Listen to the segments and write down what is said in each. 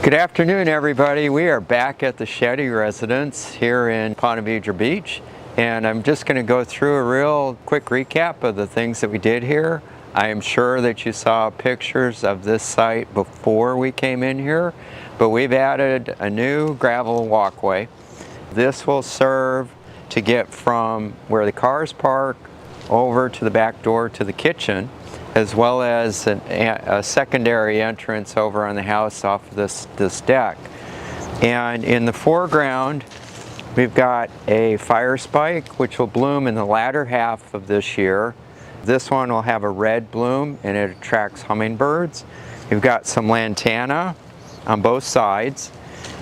Good afternoon, everybody. We are back at the Shetty residence here in Ponte Vedra Beach, and I'm just going to go through a real quick recap of the things that we did here. I am sure that you saw pictures of this site before we came in here, but we've added a new gravel walkway. This will serve to get from where the cars park over to the back door to the kitchen, as well as a secondary entrance over on the house off of this deck. And in the foreground, we've got a Firespike, which will bloom in the latter half of this year. This one will have a red bloom and it attracts hummingbirds. We've got some Lantana on both sides.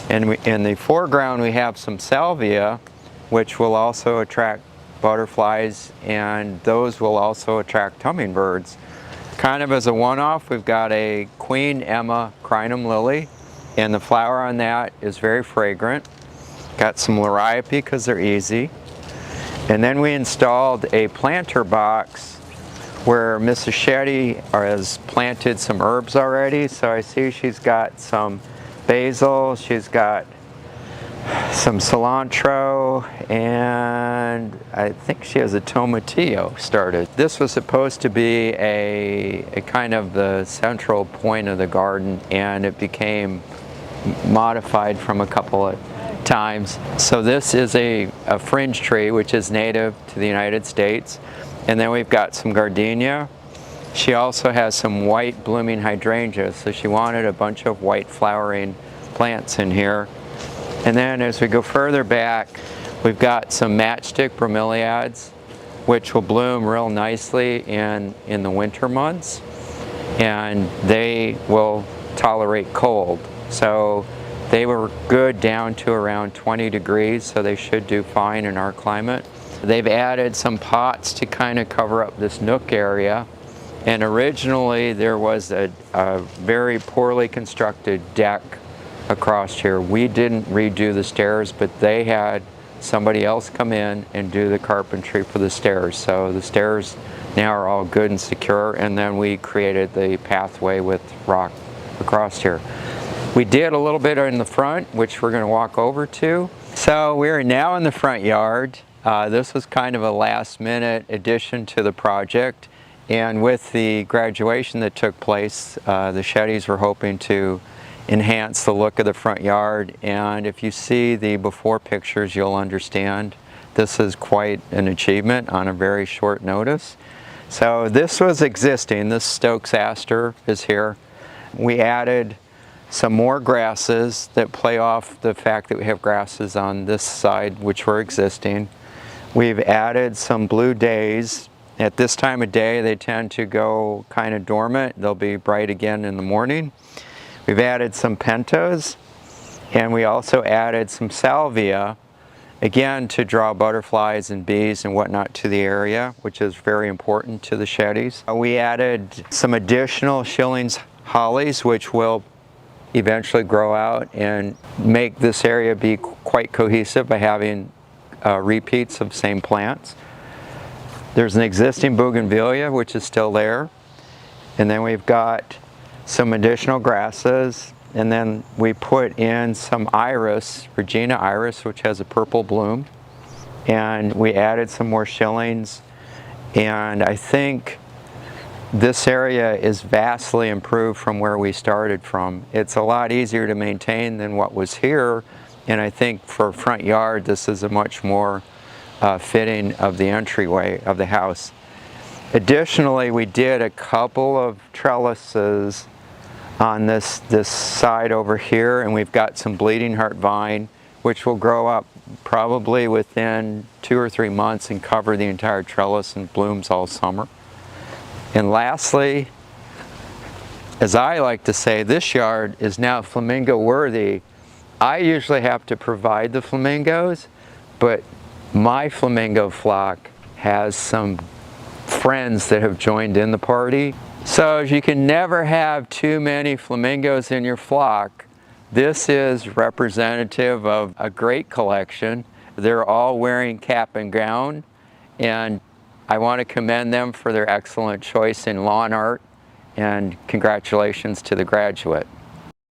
And in the foreground, we have some Salvia, which will also attract butterflies, and those will also attract hummingbirds. Kind of as a one-off, we've got a Queen Emma Crinum lily, and the flower on that is very fragrant. Got some liriope because they're easy. And then we installed a planter box where Mrs. Shetty has planted some herbs already. So I see she's got some basil, she's got some cilantro, and I think she has a tomatillo started. This was supposed to be a kind of the central point of the garden, and it became modified from a couple of times. So this is a fringe tree, which is native to the United States. And then we've got some gardenia. She also has some white blooming hydrangeas, so she wanted a bunch of white flowering plants in here. And then as we go further back, we've got some Matchstick bromeliads, which will bloom real nicely in the winter months, and they will tolerate cold. So they were good down to around 20 degrees, so they should do fine in our climate. They've added some pots to kind of cover up this nook area. And originally there was a very poorly constructed deck across here. We didn't redo the stairs, but they had somebody else come in and do the carpentry for the stairs. So the stairs now are all good and secure, and then we created the pathway with rock across here. We did a little bit in the front, which we're going to walk over to. So we're now in the front yard. This was kind of a last-minute addition to the project, and with the graduation that took place, the Shettys were hoping to enhance the look of the front yard, and if you see the before pictures, you'll understand this is quite an achievement on a very short notice. So this was existing. This Stokes aster is here. We added some more grasses that play off the fact that we have grasses on this side which were existing. We've added some blue Daze. At this time of day, they tend to go kind of dormant. They'll be bright again in the morning. We've added some Pentas, and we also added some Salvia, again to draw butterflies and bees and whatnot to the area, which is very important to the Shettys. We added some additional Schilling's hollies, which will eventually grow out and make this area be quite cohesive by having repeats of same plants. There's an existing bougainvillea, which is still there, and then we've got some additional grasses, and then we put in some iris, Regina iris, which has a purple bloom, and we added some more Schillings, and I think this area is vastly improved from where we started from. It's a lot easier to maintain than what was here, and I think for a front yard this is a much more fitting of the entryway of the house. Additionally, we did a couple of trellises on this side over here, and we've got some bleeding heart vine which will grow up probably within 2 or 3 months and cover the entire trellis and blooms all summer. And lastly, as I like to say, this yard is now flamingo worthy. I usually have to provide the flamingos, but my flamingo flock has some friends that have joined in the party. So you can never have too many flamingos in your flock. This is representative of a great collection. They're all wearing cap and gown, and I want to commend them for their excellent choice in lawn art, and congratulations to the graduate.